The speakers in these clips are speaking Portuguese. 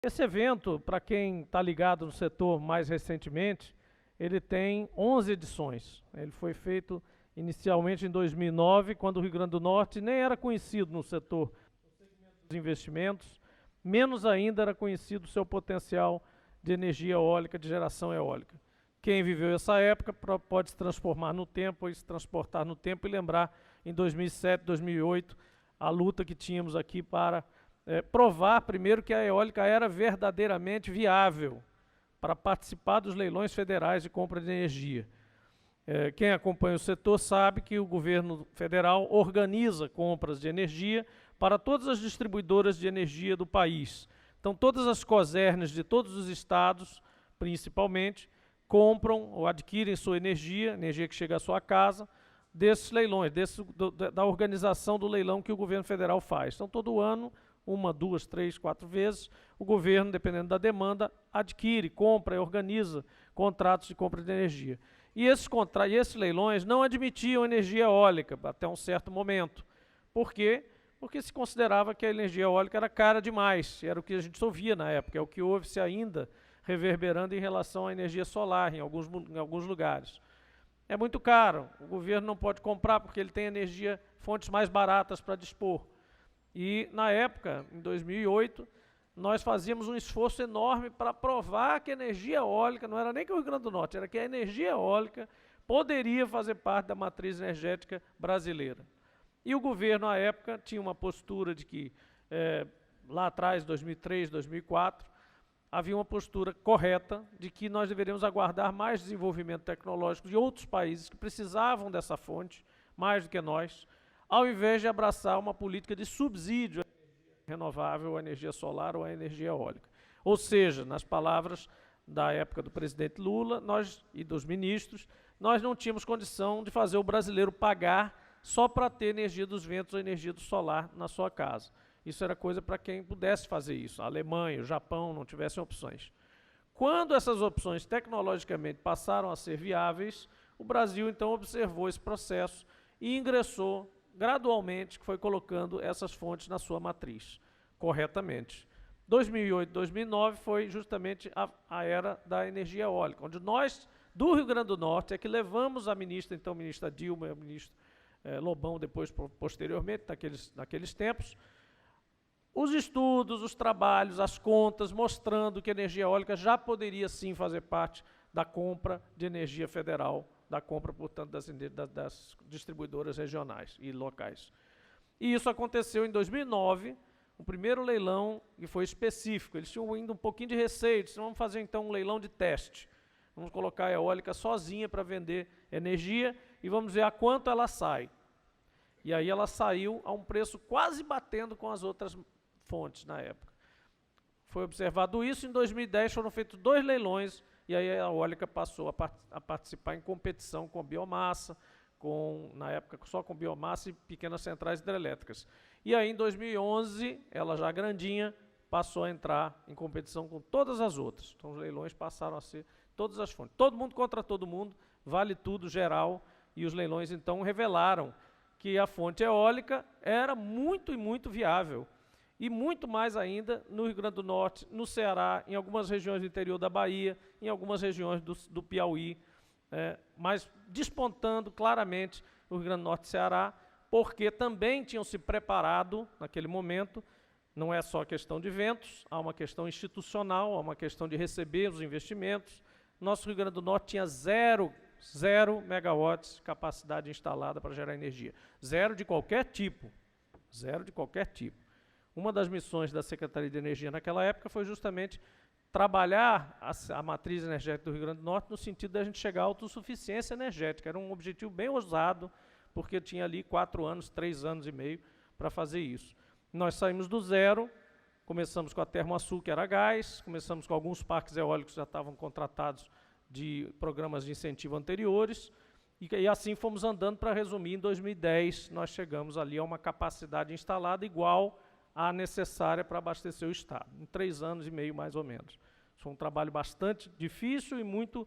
Esse evento, para quem está ligado no setor mais recentemente, ele tem 11 edições. Ele foi feito inicialmente em 2009, quando o Rio Grande do Norte nem era conhecido no setor dos investimentos, menos ainda era conhecido o seu potencial de energia eólica, de geração eólica. Quem viveu essa época pode se transformar no tempo, e se transportar no tempo e lembrar em 2007, 2008, a luta que tínhamos aqui para provar primeiro que a eólica era verdadeiramente viável para participar dos leilões federais de compra de energia. Quem acompanha o setor sabe que o governo federal organiza compras de energia para todas as distribuidoras de energia do país. Então, todas as cosernes de todos os estados, principalmente, compram ou adquirem sua energia que chega à sua casa, desses leilões, da organização do leilão que o governo federal faz. Então, todo ano, 1, 2, 3, 4 vezes, o governo, dependendo da demanda, adquire, compra e organiza contratos de compra de energia. E esses leilões não admitiam energia eólica até um certo momento. Por quê? Porque se considerava que a energia eólica era cara demais, era o que a gente ouvia na época, é o que houve-se ainda reverberando em relação à energia solar em alguns lugares. É muito caro, o governo não pode comprar porque ele tem fontes mais baratas para dispor. E, na época, em 2008, nós fazíamos um esforço enorme para provar que a energia eólica, não era nem que o Rio Grande do Norte, era que a energia eólica poderia fazer parte da matriz energética brasileira. E o governo, à época, tinha uma postura de que, lá atrás, 2003, 2004, havia uma postura correta de que nós deveríamos aguardar mais desenvolvimento tecnológico de outros países que precisavam dessa fonte, mais do que nós, ao invés de abraçar uma política de subsídio à energia renovável, à energia solar ou à energia eólica. Ou seja, nas palavras da época do presidente Lula e dos ministros, nós não tínhamos condição de fazer o brasileiro pagar só para ter energia dos ventos ou energia do solar na sua casa. Isso era coisa para quem pudesse fazer isso. A Alemanha, o Japão não tivessem opções. Quando essas opções tecnologicamente passaram a ser viáveis, o Brasil então observou esse processo e ingressou gradualmente, foi colocando essas fontes na sua matriz, corretamente. 2008, 2009 foi justamente a era da energia eólica, onde nós, do Rio Grande do Norte, é que levamos a ministra Dilma e o ministro Lobão, depois, posteriormente, naqueles tempos, os estudos, os trabalhos, as contas, mostrando que a energia eólica já poderia sim fazer parte da compra de energia federal, da compra, portanto, das distribuidoras regionais e locais. E isso aconteceu em 2009, o primeiro leilão, que foi específico. Eles tinham ainda um pouquinho de receio, disseram, vamos fazer então um leilão de teste. Vamos colocar a eólica sozinha para vender energia e vamos ver a quanto ela sai. E aí ela saiu a um preço quase batendo com as outras fontes na época. Foi observado isso, em 2010 foram feitos 2 leilões, e aí a eólica passou a participar em competição com biomassa, na época só com biomassa e pequenas centrais hidrelétricas. E aí em 2011, ela já grandinha, passou a entrar em competição com todas as outras. Então os leilões passaram a ser todas as fontes. Todo mundo contra todo mundo, vale tudo, geral, e os leilões então revelaram que a fonte eólica era muito e muito viável. E muito mais ainda no Rio Grande do Norte, no Ceará, em algumas regiões do interior da Bahia, em algumas regiões do Piauí, mas despontando claramente o Rio Grande do Norte e Ceará, porque também tinham se preparado naquele momento, não é só questão de ventos, há uma questão institucional, há uma questão de receber os investimentos. Nosso Rio Grande do Norte tinha zero megawatts de capacidade instalada para gerar energia. Zero de qualquer tipo. Zero de qualquer tipo. Uma das missões da Secretaria de Energia naquela época foi justamente trabalhar a matriz energética do Rio Grande do Norte no sentido de a gente chegar à autossuficiência energética. Era um objetivo bem ousado, porque tinha ali 4 anos, 3 anos e meio para fazer isso. Nós saímos do zero, começamos com a Termoaçu, que era gás, começamos com alguns parques eólicos que já estavam contratados de programas de incentivo anteriores, e assim fomos andando. Para resumir, em 2010 nós chegamos ali a uma capacidade instalada igual à necessária para abastecer o Estado, em 3 anos e meio mais ou menos. Foi um trabalho bastante difícil e muito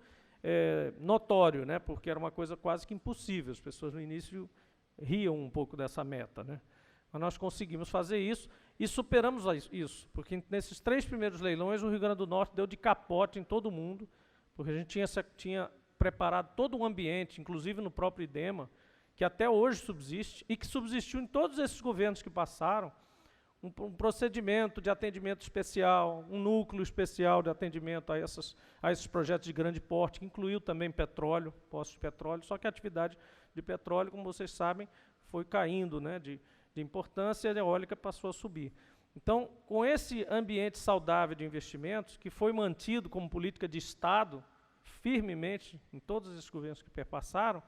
notório, né, porque era uma coisa quase que impossível. As pessoas no início riam um pouco dessa meta, né? Mas nós conseguimos fazer isso, E superamos isso, porque nesses 3 primeiros leilões o Rio Grande do Norte deu de capote em todo mundo, porque a gente tinha preparado todo um ambiente, inclusive no próprio IDEMA, que até hoje subsiste e que subsistiu em todos esses governos que passaram, um procedimento de atendimento especial, um núcleo especial de atendimento a esses projetos de grande porte, que incluiu também petróleo, postos de petróleo, só que a atividade de petróleo, como vocês sabem, foi caindo, né, de importância, e a eólica passou a subir. Então, com esse ambiente saudável de investimentos, que foi mantido como política de Estado, firmemente, em todos esses governos que perpassaram,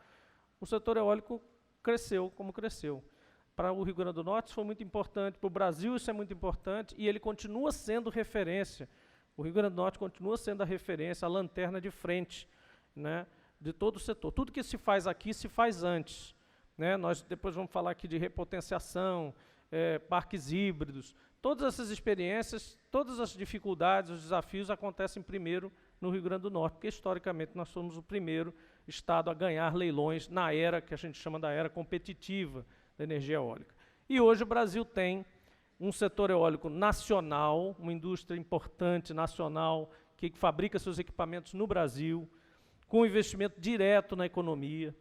o setor eólico cresceu como cresceu. Para o Rio Grande do Norte isso foi muito importante, para o Brasil isso é muito importante, e ele continua sendo referência. O Rio Grande do Norte continua sendo a referência, a lanterna de frente, né, de todo o setor. Tudo que se faz aqui se faz antes. Né? Nós depois vamos falar aqui de repotenciação, parques híbridos. Todas essas experiências, todas as dificuldades, os desafios acontecem primeiro no Rio Grande do Norte, porque historicamente nós somos o primeiro estado a ganhar leilões na era que a gente chama da era competitiva da energia eólica. E hoje o Brasil tem um setor eólico nacional, uma indústria importante nacional, que fabrica seus equipamentos no Brasil, com investimento direto na economia,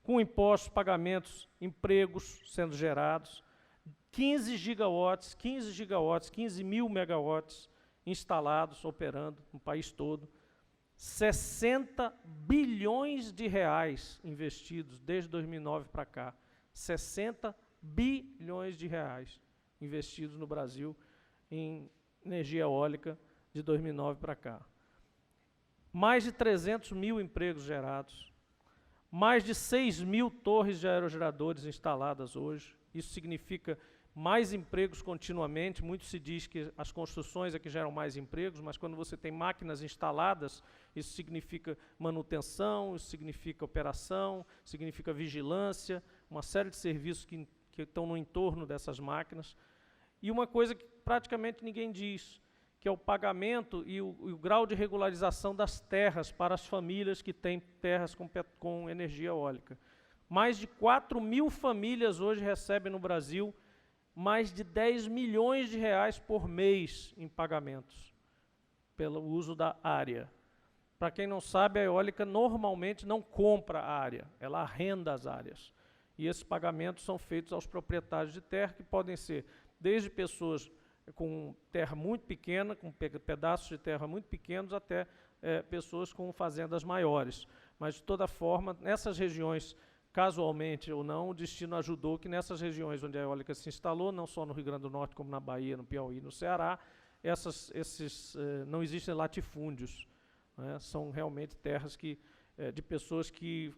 com impostos, pagamentos, empregos sendo gerados, 15 gigawatts, 15 mil megawatts instalados, operando no país todo, 60 bilhões de reais investidos desde 2009 para cá, 60 bilhões de reais investidos no Brasil em energia eólica de 2009 para cá. Mais de 300 mil empregos gerados, mais de 6 mil torres de aerogeradores instaladas hoje. Isso significa mais empregos continuamente. Muito se diz que as construções é que geram mais empregos, mas quando você tem máquinas instaladas, isso significa manutenção, isso significa operação, significa vigilância, uma série de serviços que estão no entorno dessas máquinas. E uma coisa que praticamente ninguém diz, que é o pagamento e o grau de regularização das terras para as famílias que têm terras com energia eólica. Mais de 4 mil famílias hoje recebem no Brasil mais de 10 milhões de reais por mês em pagamentos, pelo uso da área. Para quem não sabe, a eólica normalmente não compra a área, ela arrenda as áreas. E esses pagamentos são feitos aos proprietários de terra, que podem ser desde pessoas com terra muito pequena, com pedaços de terra muito pequenos, até pessoas com fazendas maiores. Mas, de toda forma, nessas regiões, casualmente ou não, o destino ajudou que nessas regiões onde a eólica se instalou, não só no Rio Grande do Norte, como na Bahia, no Piauí, no Ceará, não existem latifúndios. Né? São realmente terras de pessoas que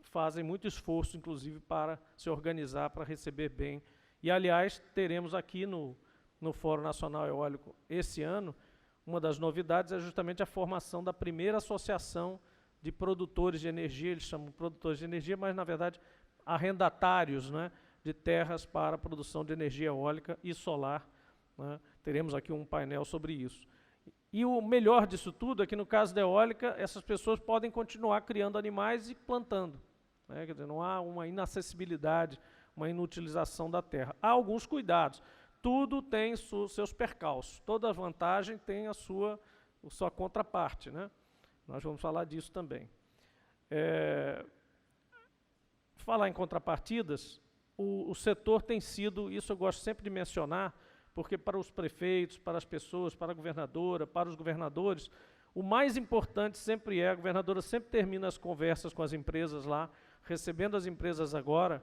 fazem muito esforço, inclusive, para se organizar, para receber bem. E, aliás, teremos aqui no Fórum Nacional Eólico esse ano, uma das novidades é justamente a formação da primeira associação de produtores de energia. Eles chamam produtores de energia, mas, na verdade, arrendatários, né, de terras para a produção de energia eólica e solar. Né? Teremos aqui um painel sobre isso. E o melhor disso tudo é que, no caso da eólica, essas pessoas podem continuar criando animais e plantando. Né? Quer dizer, não há uma inacessibilidade, uma inutilização da terra. Há alguns cuidados. Tudo tem seus percalços. Toda vantagem tem a sua contraparte. Né? Nós vamos falar disso também. Falar em contrapartidas, o setor tem sido, isso eu gosto sempre de mencionar, porque para os prefeitos, para as pessoas, para a governadora, para os governadores, o mais importante sempre a governadora sempre termina as conversas com as empresas lá, recebendo as empresas agora,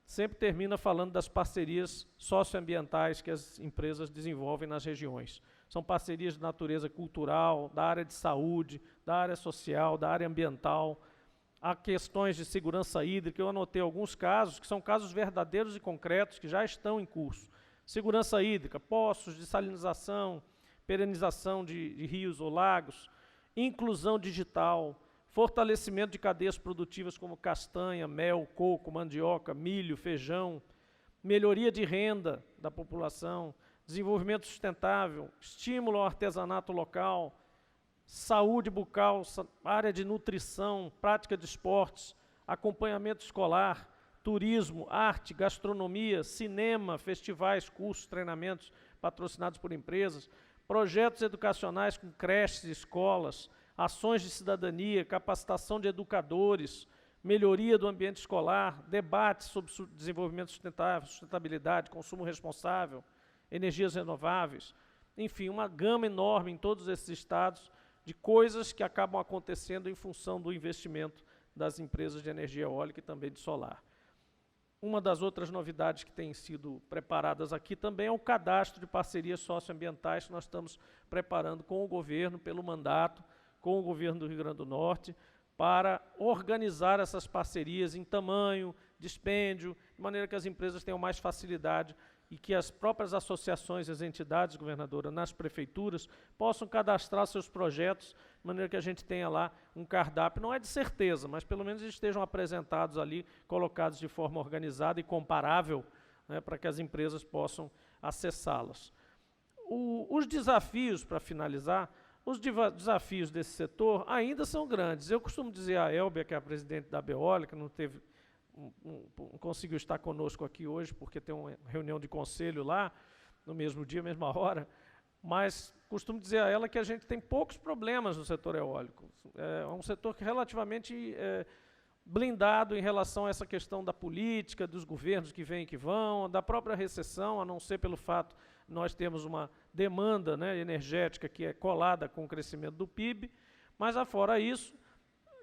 sempre termina falando das parcerias socioambientais que as empresas desenvolvem nas regiões. São parcerias de natureza cultural, da área de saúde, da área social, da área ambiental. Há questões de segurança hídrica, eu anotei alguns casos, que são casos verdadeiros e concretos, que já estão em curso. Segurança hídrica, poços de salinização, perenização de rios ou lagos, inclusão digital, fortalecimento de cadeias produtivas como castanha, mel, coco, mandioca, milho, feijão, melhoria de renda da população, desenvolvimento sustentável, estímulo ao artesanato local, saúde bucal, área de nutrição, prática de esportes, acompanhamento escolar, turismo, arte, gastronomia, cinema, festivais, cursos, treinamentos patrocinados por empresas, projetos educacionais com creches e escolas, ações de cidadania, capacitação de educadores, melhoria do ambiente escolar, debates sobre desenvolvimento sustentável, sustentabilidade, consumo responsável, energias renováveis, enfim, uma gama enorme em todos esses estados de coisas que acabam acontecendo em função do investimento das empresas de energia eólica e também de solar. Uma das outras novidades que têm sido preparadas aqui também é o cadastro de parcerias socioambientais que nós estamos preparando com o governo, pelo mandato, com o governo do Rio Grande do Norte, para organizar essas parcerias em tamanho, dispêndio, de maneira que as empresas tenham mais facilidade e que as próprias associações, as entidades, governadora, nas prefeituras, possam cadastrar seus projetos, de maneira que a gente tenha lá um cardápio, não é de certeza, mas pelo menos eles estejam apresentados ali, colocados de forma organizada e comparável, né, para que as empresas possam acessá-las. Os desafios, para finalizar, os desafios desse setor ainda são grandes. Eu costumo dizer a Elbia, que é a presidente da Beólica, que não conseguiu estar conosco aqui hoje, porque tem uma reunião de conselho lá, no mesmo dia, mesma hora, mas costumo dizer a ela que a gente tem poucos problemas no setor eólico. É um setor que relativamente blindado em relação a essa questão da política, dos governos que vêm e que vão, da própria recessão, a não ser pelo fato de nós termos uma demanda, né, energética que é colada com o crescimento do PIB, mas afora isso,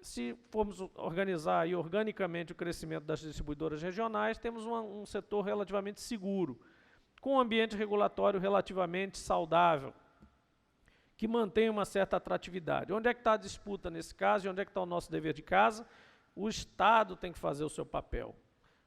se formos organizar aí organicamente o crescimento das distribuidoras regionais, temos um setor relativamente seguro, com um ambiente regulatório relativamente saudável, que mantém uma certa atratividade. Onde é que está a disputa nesse caso e onde é que está o nosso dever de casa? O Estado tem que fazer o seu papel.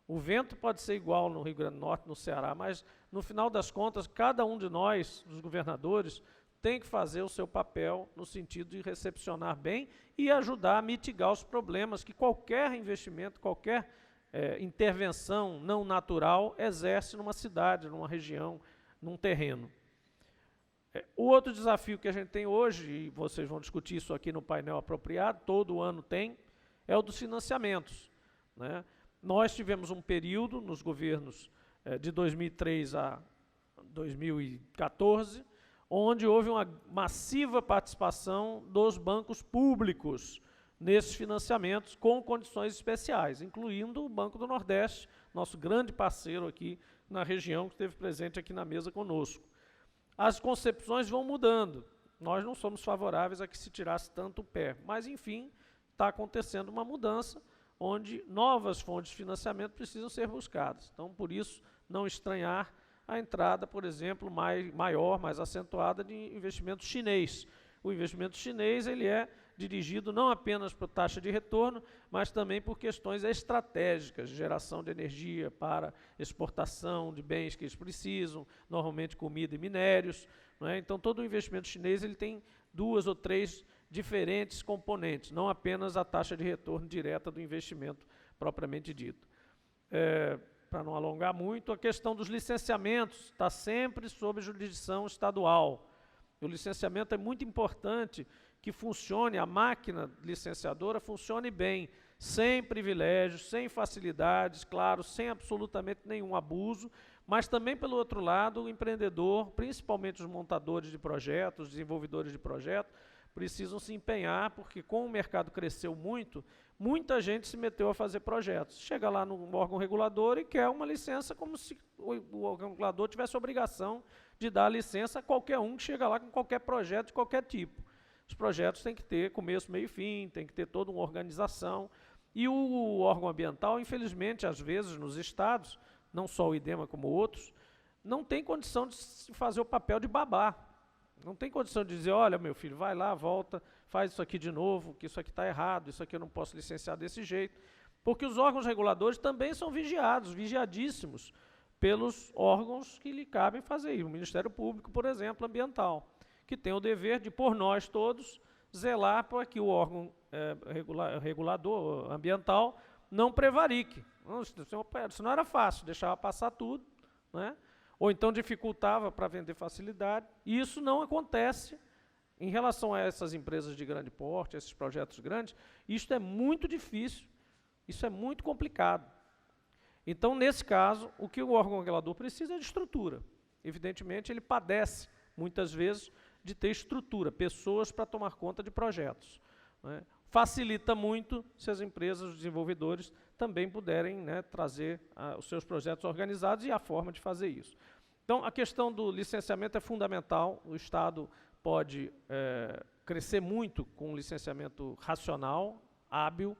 O vento pode ser igual no Rio Grande do Norte, no Ceará, mas, no final das contas, cada um de nós, os governadores, tem que fazer o seu papel no sentido de recepcionar bem e ajudar a mitigar os problemas que qualquer investimento, qualquer intervenção não natural exerce numa cidade, numa região, num terreno. O outro desafio que a gente tem hoje, e vocês vão discutir isso aqui no painel apropriado, todo ano tem, é o dos financiamentos, né? Nós tivemos um período nos governos de 2003 a 2014, onde houve uma massiva participação dos bancos públicos nesses financiamentos com condições especiais, incluindo o Banco do Nordeste, nosso grande parceiro aqui na região, que esteve presente aqui na mesa conosco. As concepções vão mudando. Nós não somos favoráveis a que se tirasse tanto o pé, mas, enfim, está acontecendo uma mudança, onde novas fontes de financiamento precisam ser buscadas. Então, por isso, não estranhar a entrada, por exemplo, maior, mais acentuada de investimento chinês. O investimento chinês ele é dirigido não apenas por taxa de retorno, mas também por questões estratégicas, de geração de energia para exportação de bens que eles precisam, normalmente comida e minérios, não é? Então, todo o investimento chinês ele tem 2 ou 3 diferentes componentes, não apenas a taxa de retorno direta do investimento propriamente dito. Para não alongar muito, a questão dos licenciamentos está sempre sob jurisdição estadual. O licenciamento é muito importante que funcione, a máquina licenciadora funcione bem, sem privilégios, sem facilidades, claro, sem absolutamente nenhum abuso, mas também, pelo outro lado, o empreendedor, principalmente os montadores de projetos, os desenvolvedores de projetos, precisam se empenhar, porque como o mercado cresceu muito, muita gente se meteu a fazer projetos. Chega lá no órgão regulador e quer uma licença como se o órgão regulador tivesse a obrigação de dar licença a qualquer um que chega lá com qualquer projeto de qualquer tipo. Os projetos têm que ter começo, meio e fim, tem que ter toda uma organização. E o órgão ambiental, infelizmente, às vezes, nos estados, não só o IDEMA como outros, não tem condição de fazer o papel de babá. Não tem condição de dizer, olha, meu filho, vai lá, volta, faz isso aqui de novo, que isso aqui está errado, isso aqui eu não posso licenciar desse jeito. Porque os órgãos reguladores também são vigiados, vigiadíssimos, pelos órgãos que lhe cabem fazer isso. O Ministério Público, por exemplo, ambiental, que tem o dever de, por nós todos, zelar para que o órgão regulador ambiental não prevarique. Isso não era fácil, deixava passar tudo, né? Ou então dificultava para vender facilidade. E isso não acontece em relação a essas empresas de grande porte, esses projetos grandes. Isso é muito difícil, isso é muito complicado. Então, nesse caso, o que o órgão regulador precisa é de estrutura. Evidentemente, ele padece, muitas vezes, de ter estrutura, pessoas para tomar conta de projetos, né? Facilita muito se as empresas, os desenvolvedores, também puderem, né, trazer os seus projetos organizados e a forma de fazer isso. Então, a questão do licenciamento é fundamental. O Estado pode crescer muito com um licenciamento racional, hábil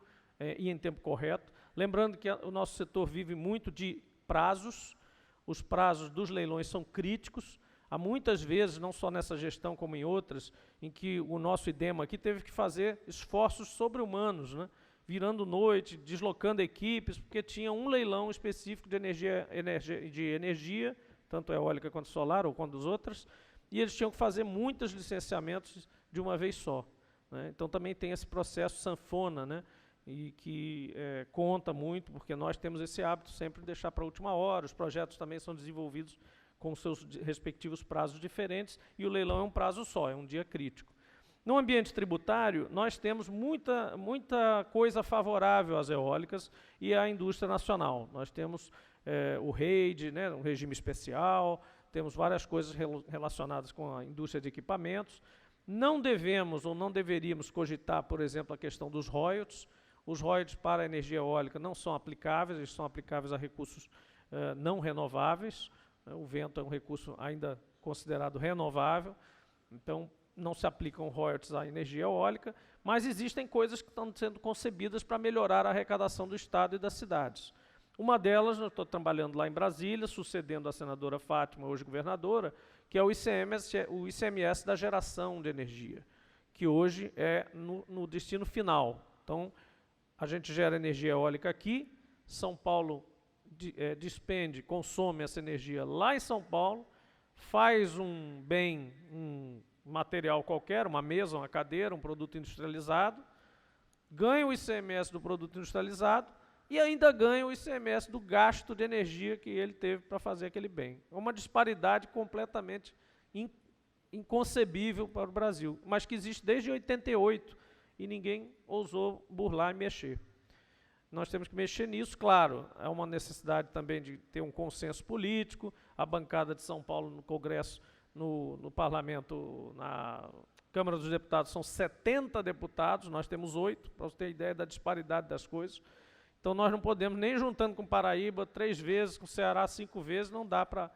e em tempo correto. Lembrando que o nosso setor vive muito de prazos. Os prazos dos leilões são críticos. Há muitas vezes, não só nessa gestão como em outras, em que o nosso IDEMA aqui teve que fazer esforços sobre-humanos, né? Virando noite, deslocando equipes, porque tinha um leilão específico de energia, tanto eólica quanto solar, ou quanto as outras, e eles tinham que fazer muitos licenciamentos de uma vez só, né? Então também tem esse processo sanfona, né? E que conta muito, porque nós temos esse hábito sempre de deixar para a última hora. Os projetos também são desenvolvidos com seus respectivos prazos diferentes, e o leilão é um prazo só, é um dia crítico. No ambiente tributário, nós temos muita coisa favorável às eólicas e à indústria nacional. Nós temos o REID, né, um regime especial, temos várias coisas relacionadas com a indústria de equipamentos. Não devemos ou não deveríamos cogitar, por exemplo, a questão dos royalties. Os royalties para a energia eólica não são aplicáveis, eles são aplicáveis a recursos não renováveis. O vento é um recurso ainda considerado renovável, então não se aplicam royalties à energia eólica, mas existem coisas que estão sendo concebidas para melhorar a arrecadação do Estado e das cidades. Uma delas, eu estou trabalhando lá em Brasília, sucedendo a senadora Fátima, hoje governadora, que é o ICMS da geração de energia, que hoje é no destino final. Então, a gente gera energia eólica aqui, São Paulo despende, consome essa energia lá em São Paulo, faz um bem, um material qualquer, uma mesa, uma cadeira, um produto industrializado, ganha o ICMS do produto industrializado e ainda ganha o ICMS do gasto de energia que ele teve para fazer aquele bem. É uma disparidade completamente inconcebível para o Brasil, mas que existe desde 88 e ninguém ousou burlar e mexer. Nós temos que mexer nisso, claro, é uma necessidade também de ter um consenso político. A bancada de São Paulo no Congresso, no Parlamento, na Câmara dos Deputados, são 70 deputados, nós temos 8, para você ter ideia da disparidade das coisas. Então nós não podemos, nem juntando com Paraíba 3 vezes, com Ceará 5 vezes, não dá para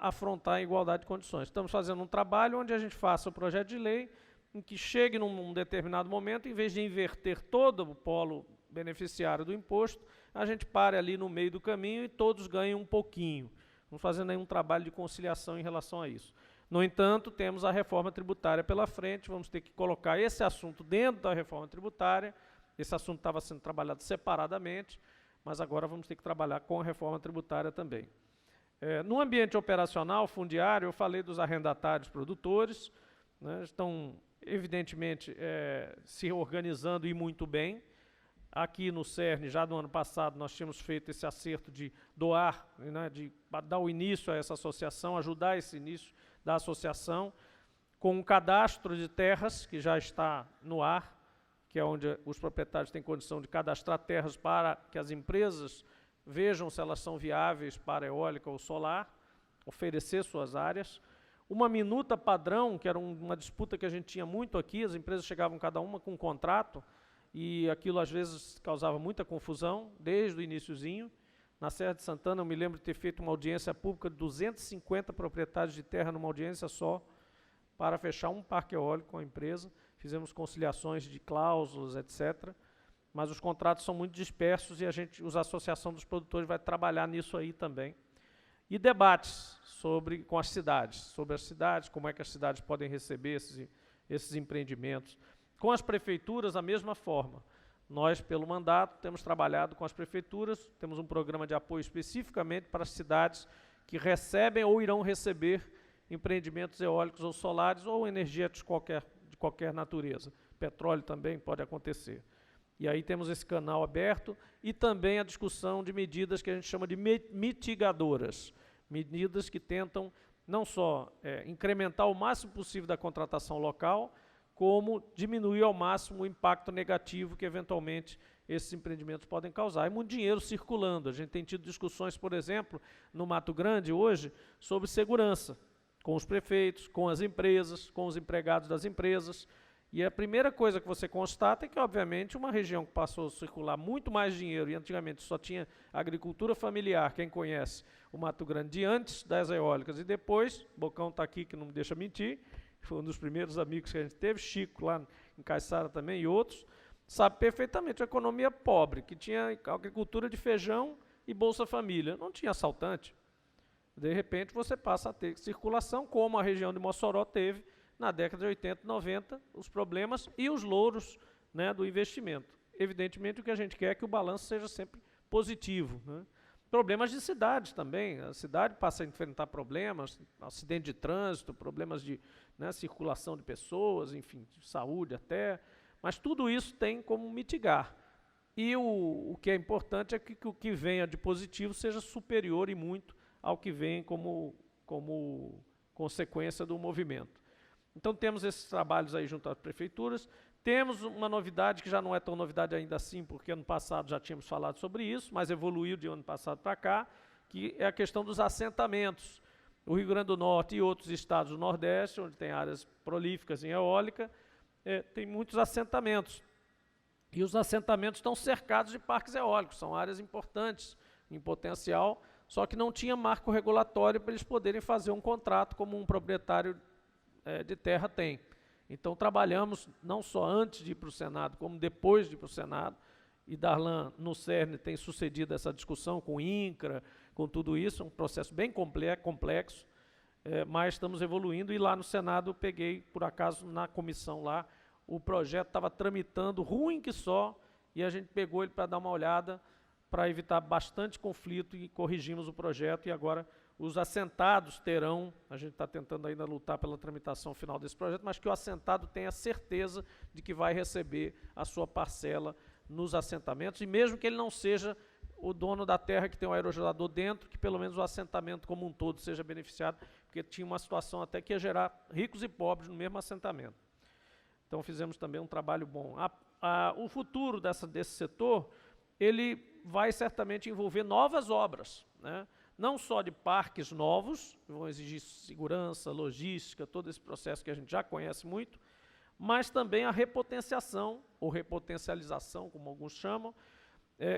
afrontar em igualdade de condições. Estamos fazendo um trabalho onde a gente faça o projeto de lei, em que chegue num determinado momento, em vez de inverter todo o polo beneficiário do imposto, a gente pare ali no meio do caminho e todos ganhem um pouquinho. Não fazendo nenhum trabalho de conciliação em relação a isso. No entanto, temos a reforma tributária pela frente, vamos ter que colocar esse assunto dentro da reforma tributária. Esse assunto estava sendo trabalhado separadamente, mas agora vamos ter que trabalhar com a reforma tributária também. No ambiente operacional, fundiário, eu falei dos arrendatários produtores, né, estão, evidentemente, se organizando e muito bem. Aqui no CERN, já no ano passado, nós tínhamos feito esse acerto de doar, né, de dar o início a essa associação, ajudar esse início da associação, com um cadastro de terras que já está no ar, que é onde os proprietários têm condição de cadastrar terras para que as empresas vejam se elas são viáveis para eólica ou solar, oferecer suas áreas. Uma minuta padrão, que era uma disputa que a gente tinha muito aqui, as empresas chegavam cada uma com um contrato, e aquilo às vezes causava muita confusão, desde o iniciozinho. Na Serra de Santana, eu me lembro de ter feito uma audiência pública de 250 proprietários de terra numa audiência só, para fechar um parque eólico com a empresa. Fizemos conciliações de cláusulas, etc. Mas os contratos são muito dispersos e a Associação dos Produtores vai trabalhar nisso aí também. E debates com as cidades, sobre as cidades, como é que as cidades podem receber esses empreendimentos. Com as prefeituras, a mesma forma. Nós, pelo mandato, temos trabalhado com as prefeituras, temos um programa de apoio especificamente para as cidades que recebem ou irão receber empreendimentos eólicos ou solares ou energia de qualquer natureza. Petróleo também pode acontecer. E aí temos esse canal aberto e também a discussão de medidas que a gente chama de mitigadoras. Medidas que tentam não só incrementar o máximo possível da contratação local, como diminuir ao máximo o impacto negativo que eventualmente esses empreendimentos podem causar. E muito dinheiro circulando. A gente tem tido discussões, por exemplo, no Mato Grande hoje, sobre segurança, com os prefeitos, com as empresas, com os empregados das empresas. E a primeira coisa que você constata é que, obviamente, uma região que passou a circular muito mais dinheiro, e antigamente só tinha agricultura familiar, quem conhece o Mato Grande, antes das eólicas, e depois, Bocão está aqui, que não me deixa mentir, foi um dos primeiros amigos que a gente teve, Chico, lá em Caiçara também, e outros, sabe perfeitamente a economia pobre, que tinha agricultura de feijão e Bolsa Família, não tinha assaltante. De repente, você passa a ter circulação, como a região de Mossoró teve, na década de 80 e 90, os problemas e os louros, né, do investimento. Evidentemente, o que a gente quer é que o balanço seja sempre positivo, né? Problemas de cidade também, a cidade passa a enfrentar problemas, acidente de trânsito, problemas de, né, circulação de pessoas, enfim, de saúde até, mas tudo isso tem como mitigar. E o que é importante é que o que venha de positivo seja superior e muito ao que vem como consequência do movimento. Então temos esses trabalhos aí junto às prefeituras, temos uma novidade que já não é tão novidade ainda assim, porque ano passado já tínhamos falado sobre isso, mas evoluiu de ano passado para cá, que é a questão dos assentamentos. O Rio Grande do Norte e outros estados do Nordeste, onde tem áreas prolíficas em eólica, tem muitos assentamentos. E os assentamentos estão cercados de parques eólicos, são áreas importantes em potencial, só que não tinha marco regulatório para eles poderem fazer um contrato como um proprietário de terra tem. Então trabalhamos não só antes de ir para o Senado, como depois de ir para o Senado, e Darlan no CERN tem sucedido essa discussão com o INCRA, com tudo isso, um processo bem complexo, mas estamos evoluindo, e lá no Senado eu peguei, por acaso, na comissão lá, o projeto estava tramitando, ruim que só, e a gente pegou ele para dar uma olhada, para evitar bastante conflito, e corrigimos o projeto, e agora os assentados terão, a gente está tentando ainda lutar pela tramitação final desse projeto, mas que o assentado tenha certeza de que vai receber a sua parcela nos assentamentos, e mesmo que ele não seja o dono da terra que tem um aerogerador dentro, que pelo menos o assentamento como um todo seja beneficiado, porque tinha uma situação até que ia gerar ricos e pobres no mesmo assentamento. Então fizemos também um trabalho bom. O futuro desse setor, ele vai certamente envolver novas obras, né? Não só de parques novos, que vão exigir segurança, logística, todo esse processo que a gente já conhece muito, mas também a repotenciação, ou repotencialização, como alguns chamam,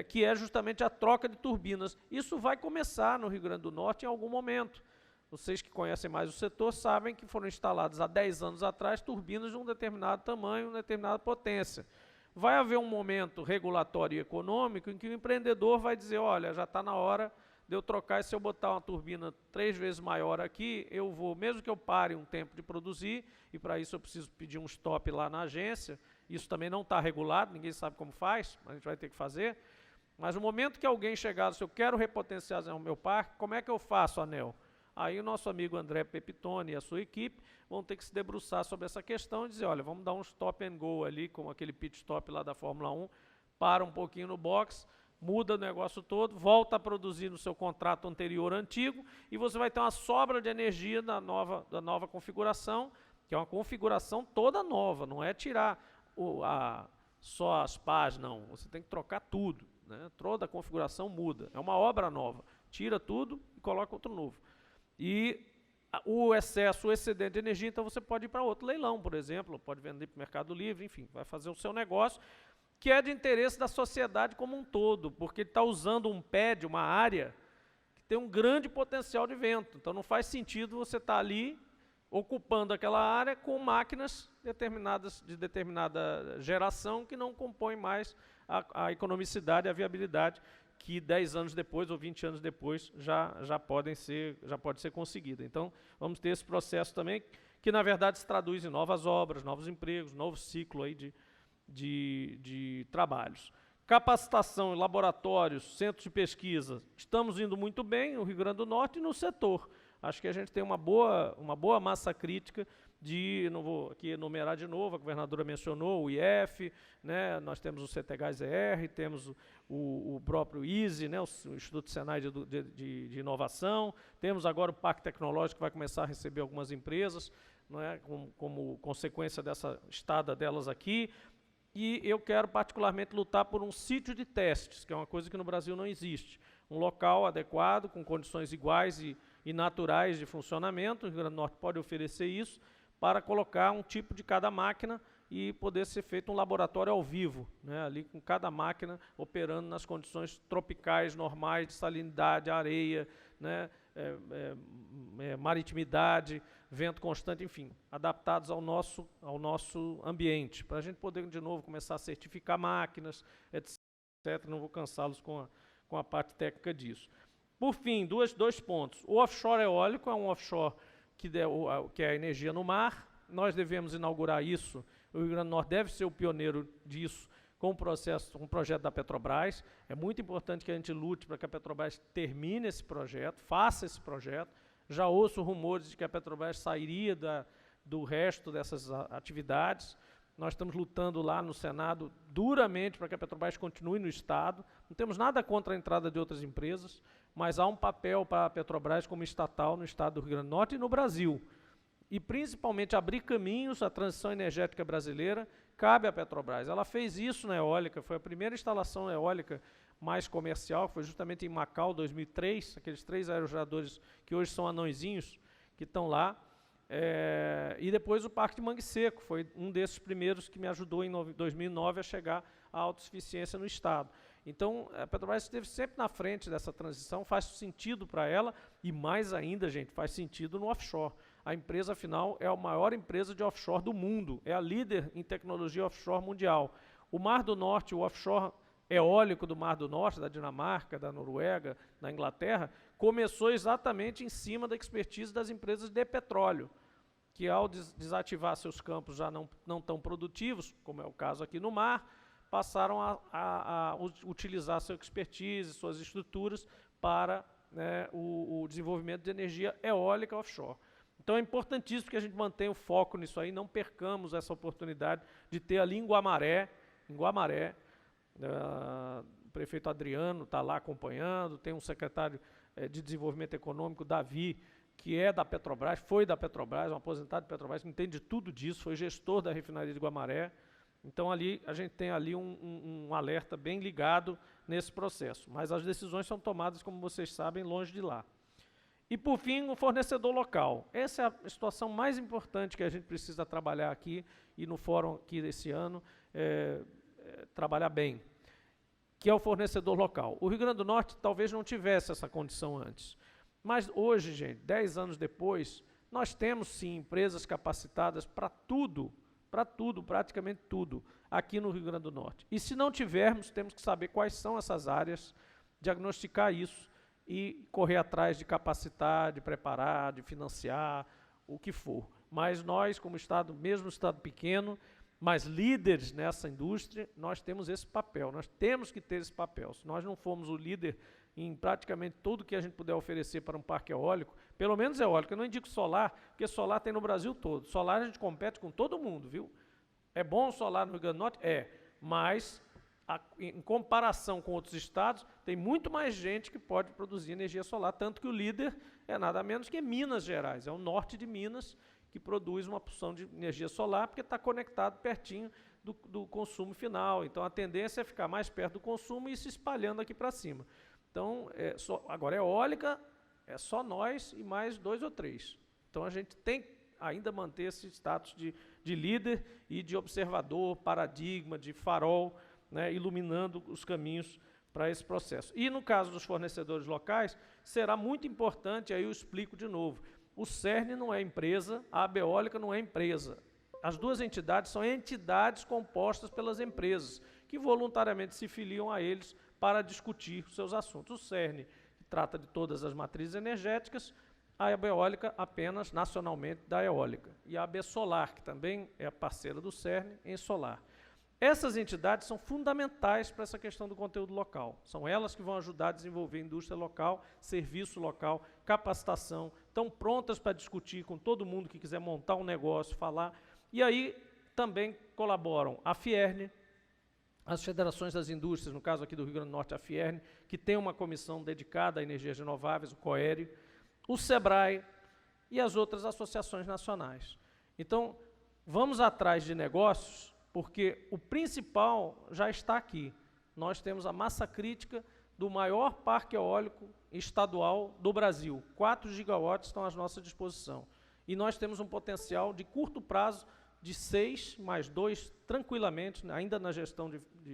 que é justamente a troca de turbinas. Isso vai começar no Rio Grande do Norte em algum momento. Vocês que conhecem mais o setor sabem que foram instaladas há 10 anos atrás turbinas de um determinado tamanho, uma determinada potência. Vai haver um momento regulatório e econômico em que o empreendedor vai dizer, olha, já está na hora de eu trocar, e se eu botar uma turbina 3 vezes maior aqui, eu vou, mesmo que eu pare um tempo de produzir, e para isso eu preciso pedir um stop lá na agência, isso também não está regulado, ninguém sabe como faz, a gente vai ter que fazer, mas no momento que alguém chegar, se eu quero repotenciar o meu parque, como é que eu faço, ANEEL? Aí o nosso amigo André Pepitone e a sua equipe vão ter que se debruçar sobre essa questão e dizer, olha, vamos dar um stop and go ali, como aquele pit stop lá da Fórmula 1, para um pouquinho no box, muda o negócio todo, volta a produzir no seu contrato anterior antigo, e você vai ter uma sobra de energia da nova configuração, que é uma configuração toda nova, não é tirar só as pás, não, você tem que trocar tudo, né? Toda a configuração muda, é uma obra nova, tira tudo e coloca outro novo. E o excesso, o excedente de energia, então você pode ir para outro leilão, por exemplo, pode vender para o Mercado Livre, enfim, vai fazer o seu negócio, que é de interesse da sociedade como um todo, porque ele está usando um pad, uma área, que tem um grande potencial de vento. Então não faz sentido você estar ali, ocupando aquela área com máquinas de determinada geração que não compõem mais a economicidade e a viabilidade que 10 anos depois ou 20 anos depois já pode ser conseguida. Então vamos ter esse processo também, que na verdade se traduz em novas obras, novos empregos, novo ciclo aí de trabalhos. Capacitação em laboratórios, centros de pesquisa, estamos indo muito bem no Rio Grande do Norte e no setor. Acho que a gente tem uma boa massa crítica não vou aqui enumerar de novo, a governadora mencionou o IF, né, nós temos o CTGAS-ER, temos o próprio ISE, né, o Instituto Senai de Inovação, temos agora o Parque Tecnológico que vai começar a receber algumas empresas, não é, como consequência dessa estada delas aqui. E eu quero particularmente lutar por um sítio de testes, que é uma coisa que no Brasil não existe. Um local adequado, com condições iguais e naturais de funcionamento, o Rio Grande do Norte pode oferecer isso, para colocar um tipo de cada máquina e poder ser feito um laboratório ao vivo, né, ali com cada máquina operando nas condições tropicais normais de salinidade, areia, né, maritimidade, vento constante, enfim, adaptados ao nosso ambiente, para a gente poder de novo começar a certificar máquinas, etc. Não vou cansá-los com a parte técnica disso. Por fim, dois pontos. O offshore eólico é um offshore que é a energia no mar. Nós devemos inaugurar isso. O Rio Grande do Norte deve ser o pioneiro disso com um projeto da Petrobras. É muito importante que a gente lute para que a Petrobras termine esse projeto, faça esse projeto. Já ouço rumores de que a Petrobras sairia do resto dessas atividades. Nós estamos lutando lá no Senado duramente para que a Petrobras continue no Estado. Não temos nada contra a entrada de outras empresas, mas há um papel para a Petrobras como estatal no Estado do Rio Grande do Norte e no Brasil. E principalmente abrir caminhos à transição energética brasileira, cabe à Petrobras. Ela fez isso na eólica, foi a primeira instalação eólica mais comercial, que foi justamente em Macau, 2003, aqueles 3 aerogeradores que hoje são anõezinhos, que estão lá. E depois o Parque de Mangue Seco, foi um desses primeiros que me ajudou em 2009 a chegar à autossuficiência no Estado. Então, a Petrobras esteve sempre na frente dessa transição, faz sentido para ela, e mais ainda, gente, faz sentido no offshore. A empresa, afinal, é a maior empresa de offshore do mundo, é a líder em tecnologia offshore mundial. O Mar do Norte, o offshore eólico do Mar do Norte, da Dinamarca, da Noruega, da Inglaterra, começou exatamente em cima da expertise das empresas de petróleo, que ao desativar seus campos já não tão produtivos, como é o caso aqui no mar, passaram a utilizar sua expertise, suas estruturas para, né, o desenvolvimento de energia eólica offshore. Então é importantíssimo que a gente mantenha o foco nisso aí, não percamos essa oportunidade de ter ali em Guamaré, o prefeito Adriano está lá acompanhando, tem um secretário de Desenvolvimento Econômico, Davi, que é da Petrobras, foi da Petrobras, um aposentado de Petrobras, que entende tudo disso, foi gestor da refinaria de Guamaré. Então ali a gente tem ali um alerta bem ligado nesse processo. Mas as decisões são tomadas, como vocês sabem, longe de lá. E por fim, o fornecedor local. Essa é a situação mais importante que a gente precisa trabalhar aqui, e no fórum aqui desse ano, trabalhar bem, que é o fornecedor local. O Rio Grande do Norte talvez não tivesse essa condição antes. Mas hoje, gente, 10 anos depois, nós temos sim empresas capacitadas para tudo, praticamente tudo, aqui no Rio Grande do Norte. E se não tivermos, temos que saber quais são essas áreas, diagnosticar isso e correr atrás de capacitar, de preparar, de financiar, o que for. Mas nós, como Estado, mesmo Estado pequeno, mas líderes nessa indústria, nós temos esse papel, nós temos que ter esse papel. Se nós não formos o líder em praticamente tudo que a gente puder oferecer para um parque eólico, pelo menos eólico, eu não indico solar, porque solar tem no Brasil todo. Solar a gente compete com todo mundo, viu? É bom o solar no Rio Grande do Norte? É, mas em comparação com outros estados, tem muito mais gente que pode produzir energia solar, tanto que o líder é nada menos que Minas Gerais, é o norte de Minas, que produz uma porção de energia solar, porque está conectado pertinho do consumo final. Então, a tendência é ficar mais perto do consumo e ir se espalhando aqui para cima. Então, agora, eólica, é só nós e mais 2 ou 3. Então, a gente tem ainda manter esse status de líder e de observador, paradigma, de farol, né, iluminando os caminhos para esse processo. E, no caso dos fornecedores locais, será muito importante, aí eu explico de novo, o CERN não é empresa, a AB Eólica não é empresa. As duas entidades são entidades compostas pelas empresas, que voluntariamente se filiam a eles para discutir os seus assuntos. O CERN trata de todas as matrizes energéticas, a AB Eólica apenas nacionalmente da eólica. E a AB Solar, que também é parceira do CERN em solar. Essas entidades são fundamentais para essa questão do conteúdo local. São elas que vão ajudar a desenvolver indústria local, serviço local, capacitação, estão prontas para discutir com todo mundo que quiser montar um negócio, falar. E aí também colaboram a Fierne, as federações das indústrias, no caso aqui do Rio Grande do Norte, a Fierne, que tem uma comissão dedicada a energias renováveis, o COERE, o SEBRAE e as outras associações nacionais. Então, vamos atrás de negócios, porque o principal já está aqui. Nós temos a massa crítica do maior parque eólico estadual do Brasil. 4 gigawatts estão à nossa disposição. E nós temos um potencial de curto prazo de 6 mais 2, tranquilamente, ainda na gestão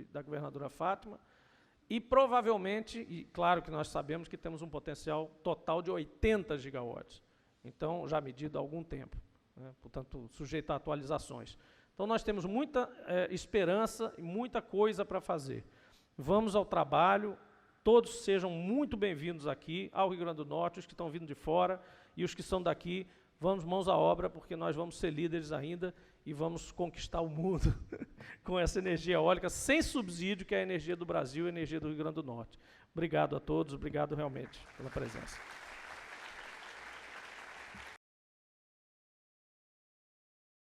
da governadora Fátima, e provavelmente, e claro que nós sabemos que temos um potencial total de 80 gigawatts, então já medido há algum tempo, né? Portanto, sujeito a atualizações. Então nós temos muita esperança e muita coisa para fazer. Vamos ao trabalho, todos sejam muito bem-vindos aqui ao Rio Grande do Norte, os que estão vindo de fora e os que são daqui, vamos mãos à obra, porque nós vamos ser líderes ainda e vamos conquistar o mundo com essa energia eólica sem subsídio, que é a energia do Brasil e a energia do Rio Grande do Norte. Obrigado a todos, obrigado realmente pela presença.